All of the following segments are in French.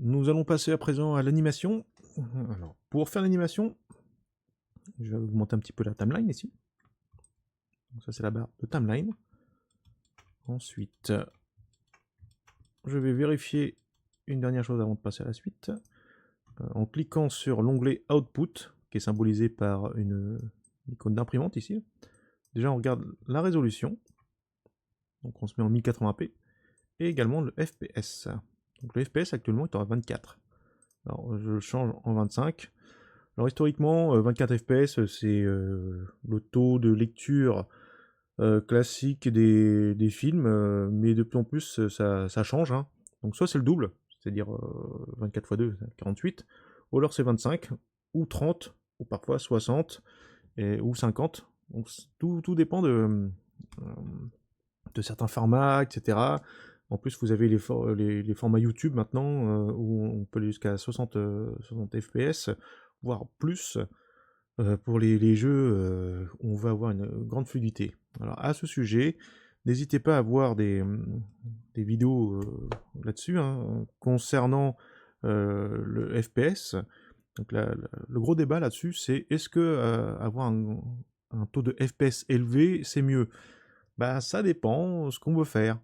Nous allons passer à présent à l'animation. Alors, pour faire l'animation, je vais augmenter un petit peu la timeline ici. Donc ça c'est la barre de timeline. Ensuite, je vais vérifier une dernière chose avant de passer à la suite. En cliquant sur l'onglet Output, qui est symbolisé par une icône d'imprimante ici. Déjà on regarde la résolution. Donc on se met en 1080p. Et également le FPS. Donc le FPS actuellement est à 24. Alors je le change en 25. Alors historiquement, 24 FPS, c'est le taux de lecture classique des films, mais de plus en plus ça change. Hein. Donc soit c'est le double, c'est-à-dire 24 x 2, 48, ou alors c'est 25, ou 30, ou parfois 60, ou 50. Donc tout dépend de certains formats, etc. En plus, vous avez les formats YouTube maintenant, où on peut aller jusqu'à 60 FPS, voire plus, pour les jeux où on va avoir une grande fluidité. Alors à ce sujet, n'hésitez pas à voir des vidéos là-dessus, hein, concernant le FPS. Donc le gros débat là-dessus, c'est est-ce que avoir un taux de FPS élevé, c'est mieux? Bah ça dépend ce qu'on veut faire.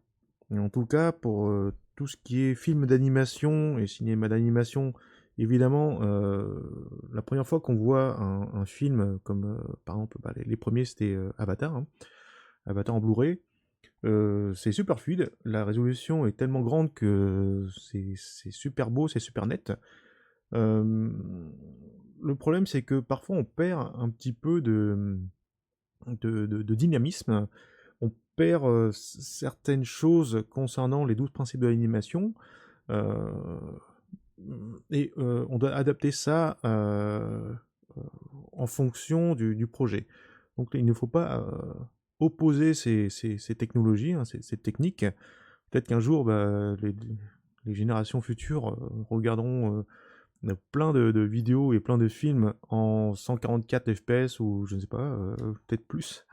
Et en tout cas, pour tout ce qui est film d'animation et cinéma d'animation, évidemment, la première fois qu'on voit un film comme, par exemple, bah, les premiers c'était Avatar, hein, Avatar en Blu-ray, c'est super fluide, la résolution est tellement grande que c'est super beau, c'est super net. Euh, le problème, c'est que parfois on perd un petit peu de dynamisme. On perd certaines choses concernant les 12 principes de l'animation, euh, et on doit adapter ça en fonction du projet. Donc il ne faut pas opposer ces technologies, hein, ces techniques. Peut-être qu'un jour, bah, les générations futures regarderont plein de vidéos et plein de films en 144 FPS ou je ne sais pas, peut-être plus.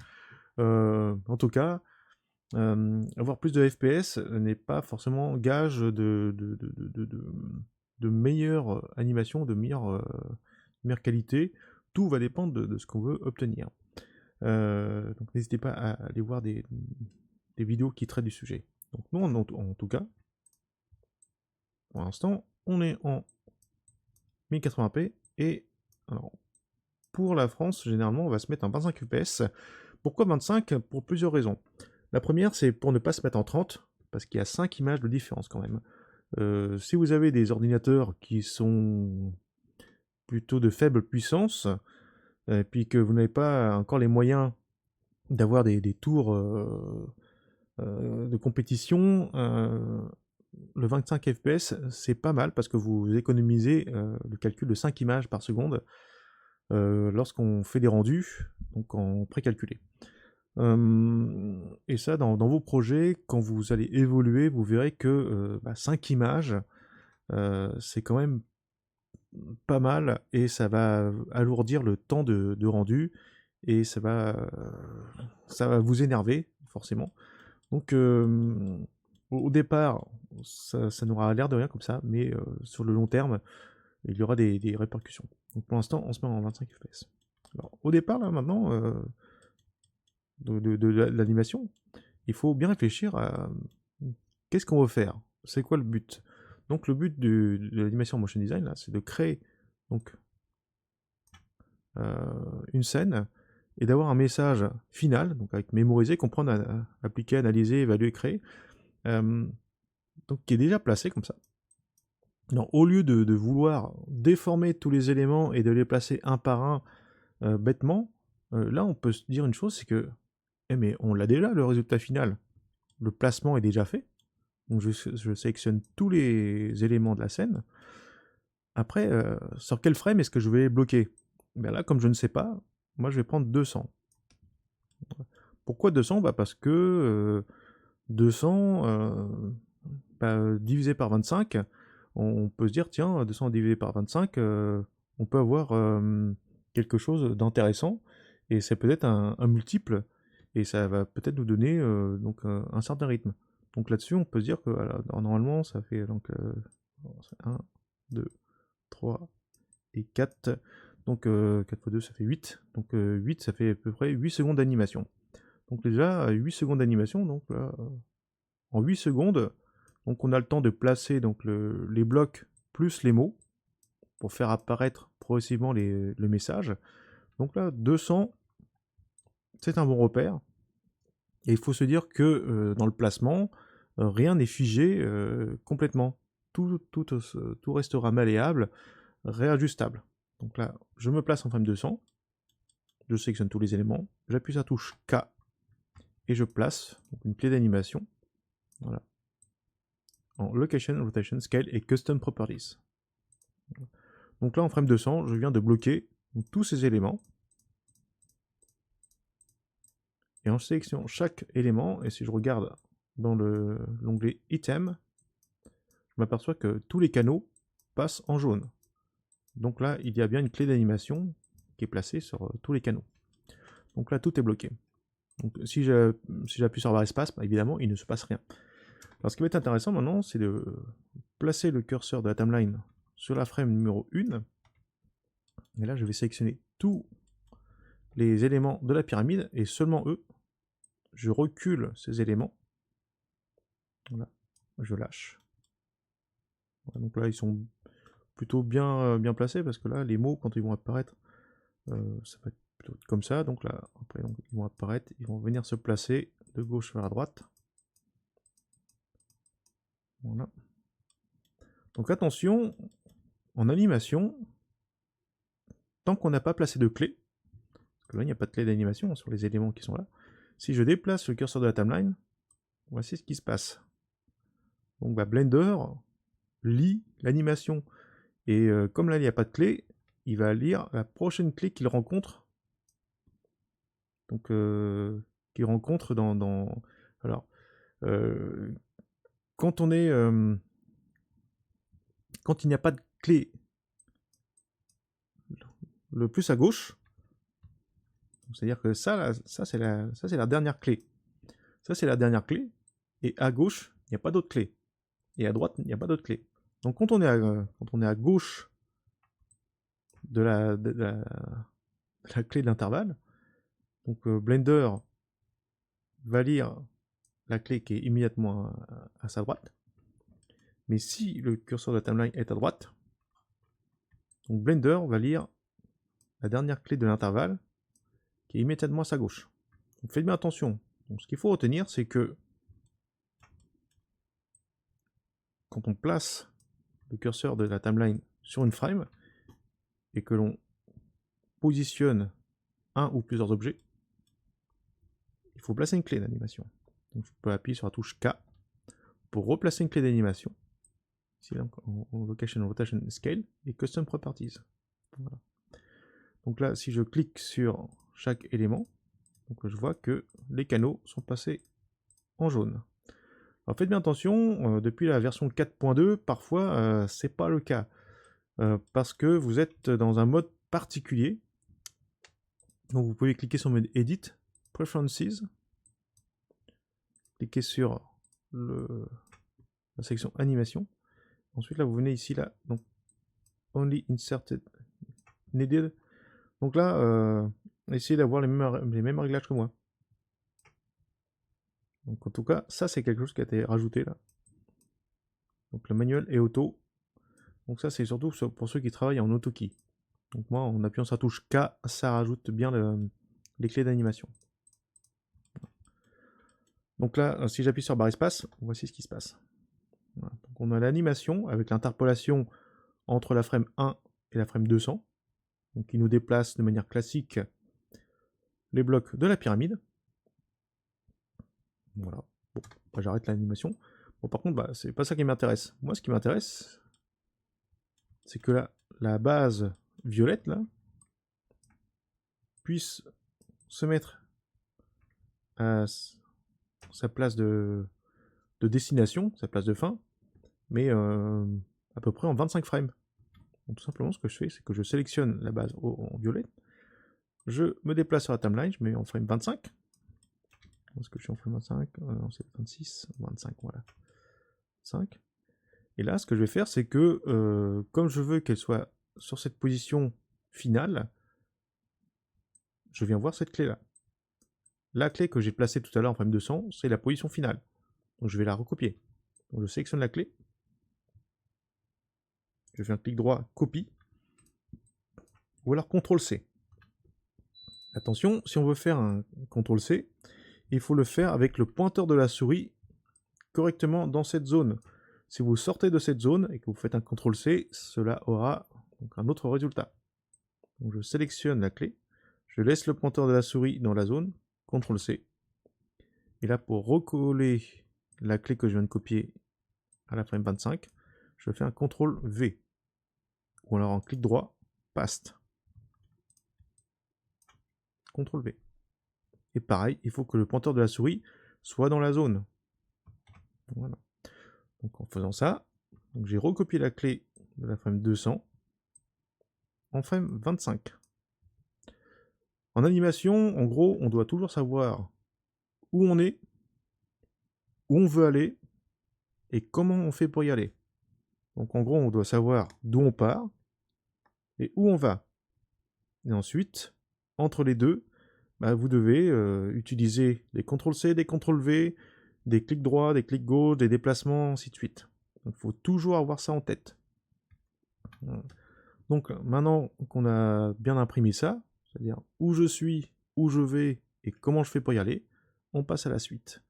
En tout cas, avoir plus de FPS n'est pas forcément gage de meilleure animation, meilleure qualité. Tout va dépendre de ce qu'on veut obtenir. Donc n'hésitez pas à aller voir des vidéos qui traitent du sujet. Donc nous, en tout cas, pour l'instant, on est en 1080p et alors, pour la France, généralement, on va se mettre en 25 fps. Pourquoi 25? Pour plusieurs raisons. La première, c'est pour ne pas se mettre en 30, parce qu'il y a 5 images de différence quand même. Si vous avez des ordinateurs qui sont plutôt de faible puissance, et puis que vous n'avez pas encore les moyens d'avoir des tours de compétition, le 25 fps, c'est pas mal parce que vous économisez le calcul de 5 images par seconde lorsqu'on fait des rendus, donc en précalculé. Et ça, dans vos projets, quand vous allez évoluer, vous verrez que 5 images, c'est quand même pas mal et ça va alourdir le temps de rendu et ça va vous énerver, forcément. Donc, au départ, ça n'aura l'air de rien comme ça, mais sur le long terme, il y aura des répercussions. Donc, pour l'instant, on se met en 25 fps. Alors, au départ, là, maintenant, de l'animation, il faut bien réfléchir à qu'est-ce qu'on veut faire, c'est quoi le but. Donc le but de l'animation motion design, là, c'est de créer donc, une scène et d'avoir un message final, donc avec mémoriser, comprendre, appliquer, analyser, évaluer, créer, donc qui est déjà placé comme ça. Non, au lieu de vouloir déformer tous les éléments et de les placer un par un bêtement, là on peut se dire une chose, c'est que mais on l'a déjà le résultat final. Le placement est déjà fait. Donc je sélectionne tous les éléments de la scène. Après, sur quel frame est-ce que je vais bloquer? Ben là, comme je ne sais pas, moi je vais prendre 200. Pourquoi 200? Bah parce que 200 divisé par 25, on peut se dire, tiens, 200 divisé par 25, on peut avoir quelque chose d'intéressant, et c'est peut-être un multiple, et ça va peut-être nous donner donc, un certain rythme. Donc là-dessus, on peut se dire que voilà, normalement, ça fait donc, 1, 2, 3 et 4. Donc 4 fois 2 ça fait 8. Donc 8 ça fait à peu près 8 secondes d'animation. Donc déjà 8 secondes d'animation, donc là, en 8 secondes, donc on a le temps de placer donc, les blocs plus les mots pour faire apparaître progressivement le message. Donc là 200, c'est un bon repère. Et il faut se dire que dans le placement, rien n'est figé complètement. Tout restera malléable, réajustable. Donc là, je me place en frame 200, je sélectionne tous les éléments, j'appuie sur la touche K, et je place donc, une clé d'animation, voilà, en Location, Rotation, Scale et Custom Properties. Donc là, en frame 200, je viens de bloquer tous ces éléments, et en sélectionnant chaque élément, et si je regarde dans l'onglet Item, je m'aperçois que tous les canaux passent en jaune. Donc là, il y a bien une clé d'animation qui est placée sur tous les canaux. Donc là, tout est bloqué. Donc si j'appuie sur barre espace, bah, évidemment, il ne se passe rien. Alors ce qui va être intéressant maintenant, c'est de placer le curseur de la timeline sur la frame numéro 1. Et là, je vais sélectionner tous les éléments de la pyramide, et seulement eux. Je recule ces éléments. Voilà, je lâche. Voilà, donc là, ils sont plutôt bien placés, parce que là, les mots, quand ils vont apparaître, ça va être plutôt comme ça. Donc là, après, donc, ils vont apparaître, ils vont venir se placer de gauche vers la droite. Voilà. Donc attention, en animation, tant qu'on n'a pas placé de clé, parce que là, il n'y a pas de clé d'animation sur les éléments qui sont là, si je déplace le curseur de la timeline, voici ce qui se passe. Donc bah, Blender lit l'animation. Et comme là, il n'y a pas de clé, il va lire la prochaine clé qu'il rencontre. Donc, qu'il rencontre dans... Alors, quand on est... quand il n'y a pas de clé le plus à gauche, c'est-à-dire que ça c'est la dernière clé. Ça, c'est la dernière clé. Et à gauche, il n'y a pas d'autre clé. Et à droite, il n'y a pas d'autre clé. Donc, quand on est à gauche de la clé de l'intervalle, donc Blender va lire la clé qui est immédiatement à sa droite. Mais si le curseur de la timeline est à droite, donc Blender va lire la dernière clé de l'intervalle qui est immédiatement à sa gauche. Donc faites bien attention. Donc, ce qu'il faut retenir, c'est que quand on place le curseur de la timeline sur une frame et que l'on positionne un ou plusieurs objets, il faut placer une clé d'animation. Donc je peux appuyer sur la touche K pour replacer une clé d'animation. Ici, en Location, Rotation, Scale et Custom Properties. Voilà. Donc là, si je clique sur chaque élément, donc je vois que les canaux sont passés en jaune. Alors faites bien attention, depuis la version 4.2, parfois c'est pas le cas. Parce que vous êtes dans un mode particulier. Donc vous pouvez cliquer sur mode Edit, Preferences, cliquez sur la section Animation. Ensuite là vous venez ici là, donc Only Inserted Needed. Donc là, essayez d'avoir les mêmes réglages que moi. Donc en tout cas, ça c'est quelque chose qui a été rajouté là. Donc le manuel est auto. Donc ça c'est surtout pour ceux qui travaillent en auto-key. Donc moi en appuyant sur la touche K, ça rajoute bien les clés d'animation. Donc là, si j'appuie sur barre espace, voici ce qui se passe. Voilà. Donc on a l'animation avec l'interpolation entre la frame 1 et la frame 200, donc qui nous déplace de manière classique les blocs de la pyramide. Voilà. Bon, bah, j'arrête l'animation. Bon, par contre, bah, c'est pas ça qui m'intéresse. Moi, ce qui m'intéresse, c'est que la base violette là puisse se mettre à sa place de destination, sa place de fin, mais à peu près en 25 frames. Donc, tout simplement, ce que je fais, c'est que je sélectionne la base en violet, je me déplace sur la timeline, je mets en frame 25. Est-ce que je suis en frame 25 non, c'est 26, 25, voilà. 5. Et là, ce que je vais faire, c'est que, comme je veux qu'elle soit sur cette position finale, je viens voir cette clé-là. La clé que j'ai placée tout à l'heure en frame 200, c'est la position finale. Donc je vais la recopier. Donc je sélectionne la clé. Je fais un clic droit, copie. Ou alors CTRL-C. Attention, si on veut faire un CTRL-C, il faut le faire avec le pointeur de la souris correctement dans cette zone. Si vous sortez de cette zone et que vous faites un CTRL-C, cela aura donc un autre résultat. Donc je sélectionne la clé, je laisse le pointeur de la souris dans la zone, CTRL-C. Et là, pour recoller la clé que je viens de copier à la frame 25, je fais un CTRL-V. Ou alors en clic droit, Paste. CTRL-V. Et pareil, il faut que le pointeur de la souris soit dans la zone. Voilà. Donc en faisant ça, j'ai recopié la clé de la frame 200 en frame 25. En animation, en gros, on doit toujours savoir où on est, où on veut aller, et comment on fait pour y aller. Donc en gros, on doit savoir d'où on part, et où on va. Et ensuite, entre les deux, vous devez utiliser des CTRL-C, des CTRL-V, des clics droits, des clics gauche, des déplacements, ainsi de suite. Il faut toujours avoir ça en tête. Donc maintenant qu'on a bien imprimé ça, c'est-à-dire où je suis, où je vais et comment je fais pour y aller, on passe à la suite.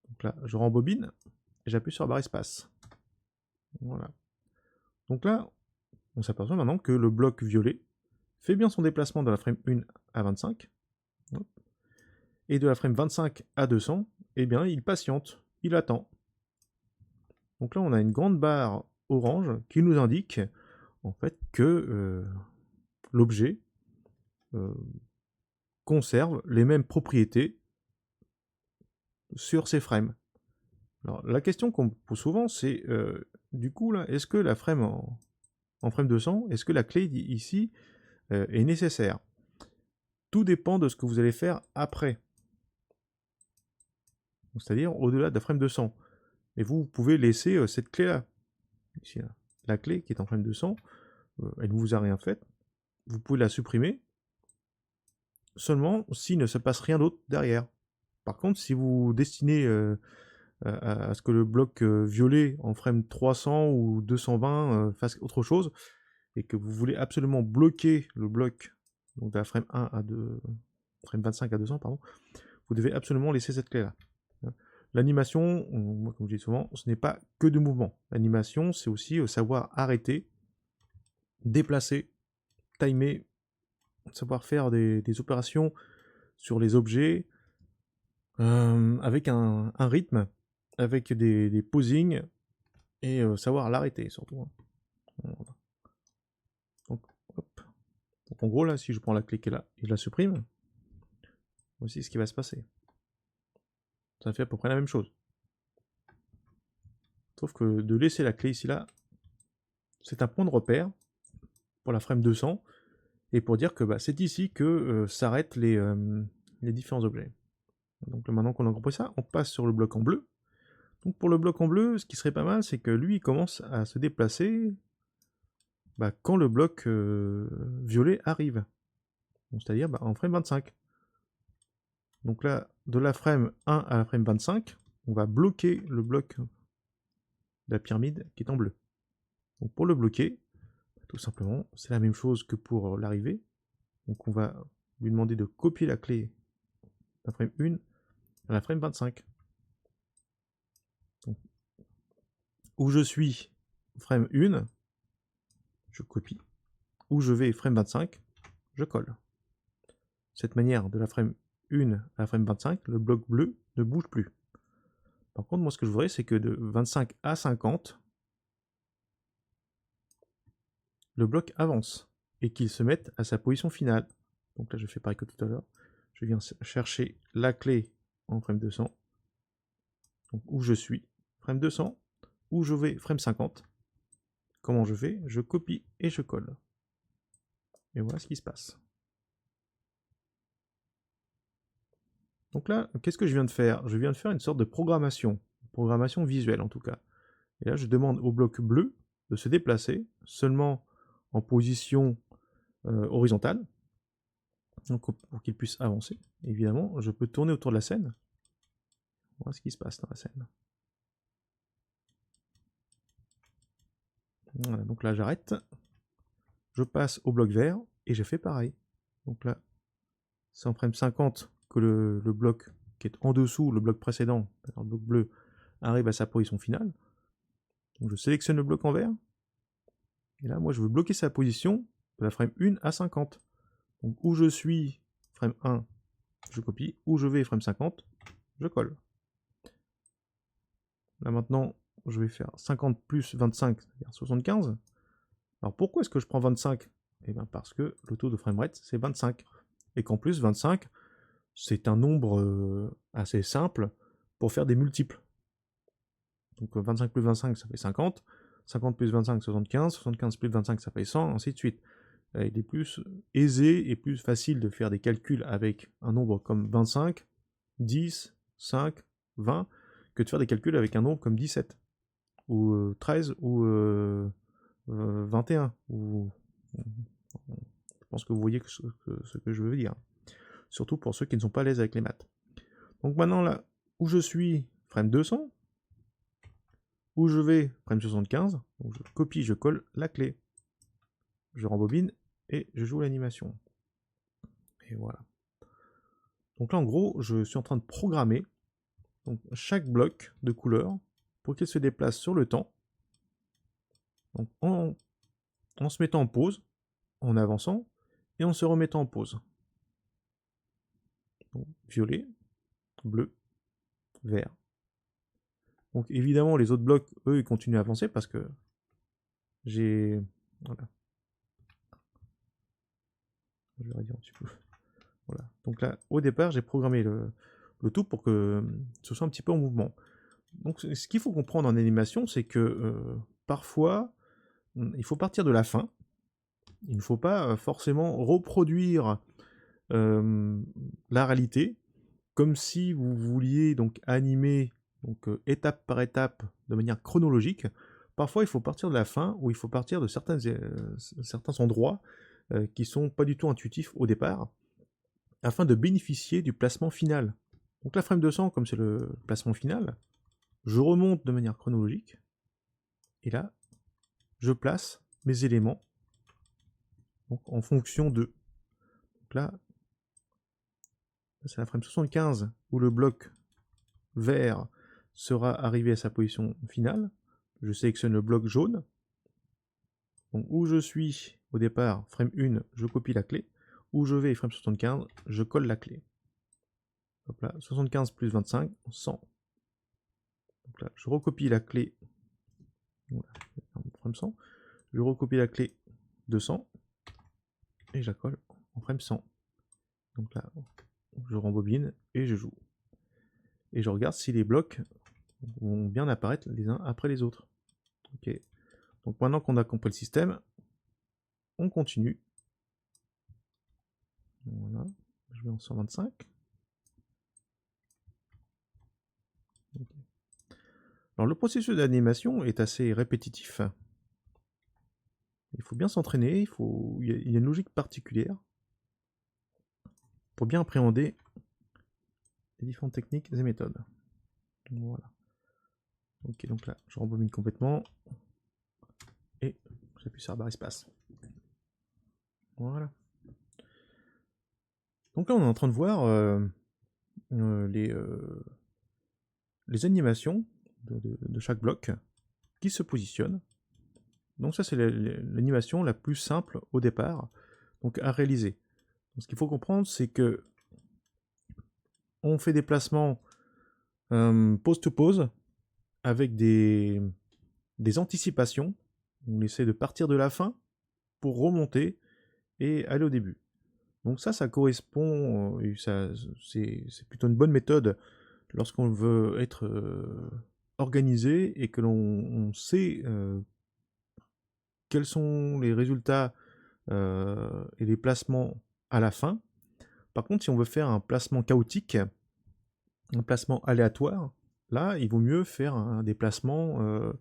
Donc là, je rembobine et j'appuie sur la barre espace. Voilà. Donc là, on s'aperçoit maintenant que le bloc violet fait bien son déplacement de la frame 1 à 25. Et de la frame 25 à 200, eh bien, il patiente, il attend. Donc là, on a une grande barre orange qui nous indique en fait que l'objet conserve les mêmes propriétés sur ces frames. Alors, la question qu'on me pose souvent, c'est du coup, là, est-ce que la frame en frame 200, est-ce que la clé ici est nécessaire? Tout dépend de ce que vous allez faire après. C'est-à-dire au-delà de la frame 200. Et vous pouvez laisser cette clé-là. Ici, là. La clé qui est en frame 200, elle ne vous a rien fait. Vous pouvez la supprimer seulement s'il ne se passe rien d'autre derrière. Par contre, si vous destinez à ce que le bloc violet en frame 300 ou 220 fasse autre chose, et que vous voulez absolument bloquer le bloc donc de la frame 1 à 2, frame 25 à 200, pardon, vous devez absolument laisser cette clé-là. L'animation, moi comme je dis souvent, ce n'est pas que de mouvement. L'animation, c'est aussi savoir arrêter, déplacer, timer, savoir faire des opérations sur les objets avec un rythme, avec des posings, et savoir l'arrêter surtout. Voilà. Donc, hop. Donc en gros là, si je prends la clé qui est là et je la supprime, voici ce qui va se passer. Ça fait à peu près la même chose. Sauf que de laisser la clé ici là, c'est un point de repère pour la frame 200 et pour dire que c'est ici que s'arrêtent les différents objets. Donc là, maintenant qu'on a compris ça, on passe sur le bloc en bleu. Donc pour le bloc en bleu, ce qui serait pas mal, c'est que lui il commence à se déplacer quand le bloc violet arrive. C'est-à-dire en frame 25. Donc là, de la frame 1 à la frame 25, on va bloquer le bloc de la pyramide qui est en bleu. Donc pour le bloquer, tout simplement, c'est la même chose que pour l'arrivée. Donc on va lui demander de copier la clé de la frame 1 à la frame 25. Donc, où je suis, frame 1, je copie. Où je vais, frame 25, je colle. Cette manière, de la frame 1 à la frame 25, le bloc bleu ne bouge plus. Par contre, moi ce que je voudrais, c'est que de 25 à 50, le bloc avance et qu'il se mette à sa position finale. Donc là, je fais pareil que tout à l'heure. Je viens chercher la clé en frame 200. Donc où je suis, frame 200. Où je vais, frame 50. Comment je fais? Je copie et je colle. Et voilà ce qui se passe. Donc là, qu'est-ce que je viens de faire? Je viens de faire une sorte de programmation visuelle en tout cas. Et là, je demande au bloc bleu de se déplacer seulement en position horizontale, donc pour qu'il puisse avancer. Évidemment, je peux tourner autour de la scène. Voilà ce qui se passe dans la scène. Voilà, donc là, j'arrête. Je passe au bloc vert et je fais pareil. Donc là, c'est en frame 50 que le bloc qui est en dessous, le bloc précédent, le bloc bleu, arrive à sa position finale. Donc je sélectionne le bloc en vert. Et là, moi, je veux bloquer sa position de la frame 1 à 50. Donc où je suis, frame 1, je copie. Où je vais, frame 50, je colle. Là maintenant, je vais faire 50 plus 25, c'est-à-dire 75. Alors pourquoi est-ce que je prends 25? Eh bien parce que le taux de framerate, c'est 25. Et qu'en plus, 25, c'est un nombre assez simple pour faire des multiples. Donc 25 plus 25, ça fait 50. 50 plus 25, 75. 75 plus 25, ça fait 100, ainsi de suite. Il est plus aisé et plus facile de faire des calculs avec un nombre comme 25, 10, 5, 20, que de faire des calculs avec un nombre comme 17, ou 13, ou 21. Je pense que vous voyez ce que je veux dire. Surtout pour ceux qui ne sont pas à l'aise avec les maths. Donc maintenant, là, où je suis, frame 200, où je vais, frame 75, donc je copie, je colle la clé. Je rembobine et je joue l'animation. Et voilà. Donc là, en gros, je suis en train de programmer donc, chaque bloc de couleur pour qu'il se déplace sur le temps, donc en se mettant en pause, en avançant, et en se remettant en pause. Donc, violet, bleu, vert. Donc évidemment, les autres blocs, eux, ils continuent à avancer parce que j'ai... Voilà. Je vais redire un petit peu. Voilà. Donc là, au départ, j'ai programmé le tout pour que ce soit un petit peu en mouvement. Donc ce qu'il faut comprendre en animation, c'est que parfois, il faut partir de la fin. Il ne faut pas forcément reproduire la réalité comme si vous vouliez donc animer donc, étape par étape de manière chronologique. Parfois, il faut partir de la fin ou il faut partir de certains endroits qui sont pas du tout intuitifs au départ afin de bénéficier du placement final. Donc la frame 200, comme c'est le placement final, je remonte de manière chronologique, et là, je place mes éléments donc, en fonction de... Donc là, c'est la frame 75 où le bloc vert sera arrivé à sa position finale. Je sélectionne le bloc jaune. Donc où je suis au départ, frame 1, je copie la clé. Où je vais, frame 75, je colle la clé. Hop là, 75 plus 25, 100. Donc là, je recopie la clé. Voilà, frame 100. Je recopie la clé 200 et je la colle en frame 100. Donc là, je rembobine et je joue. Et je regarde si les blocs vont bien apparaître les uns après les autres. Ok. Donc maintenant qu'on a compris le système, on continue. Voilà. Je vais en 125. Okay. Alors le processus d'animation est assez répétitif. Il faut bien s'entraîner, il y a une logique particulière pour bien appréhender les différentes techniques et méthodes. Voilà. Ok, donc là, je rembobine complètement et j'appuie sur la barre espace. Voilà. Donc là, on est en train de voir les animations de chaque bloc qui se positionnent. Donc ça, c'est l'animation la plus simple au départ, donc à réaliser. Donc, ce qu'il faut comprendre, c'est que on fait des placements pose to pose avec des anticipations. On essaie de partir de la fin pour remonter et aller au début. Donc ça correspond, c'est plutôt une bonne méthode lorsqu'on veut être organisé et que l'on sait quels sont les résultats et les placements à la fin. Par contre, si on veut faire un placement chaotique, un placement aléatoire, là, il vaut mieux faire un déplacement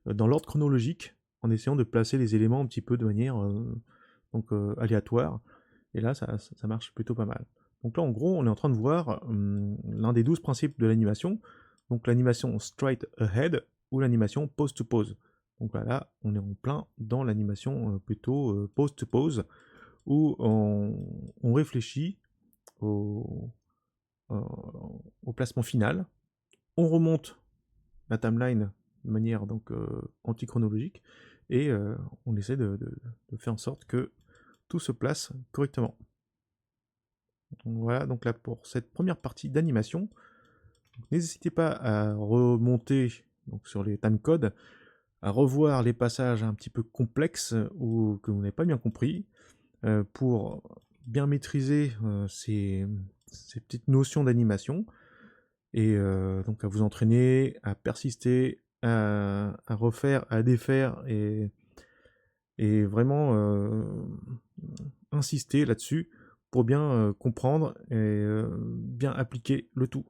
dans l'ordre chronologique, en essayant de placer les éléments un petit peu de manière aléatoire. Et là, ça marche plutôt pas mal. Donc là, en gros, on est en train de voir l'un des 12 principes de l'animation. Donc l'animation straight ahead ou l'animation pose to pose. Donc là, on est en plein dans l'animation plutôt pose to pose, où on réfléchit au, au placement final. On remonte la timeline de manière antichronologique et on essaie de faire en sorte que tout se place correctement. Donc voilà, donc là pour cette première partie d'animation, n'hésitez pas à remonter donc, sur les timecodes, à revoir les passages un petit peu complexes ou que vous n'avez pas bien compris, pour bien maîtriser ces petites notions d'animation, et donc à vous entraîner, à persister, à refaire, à défaire, et vraiment insister là-dessus pour bien comprendre et bien appliquer le tout.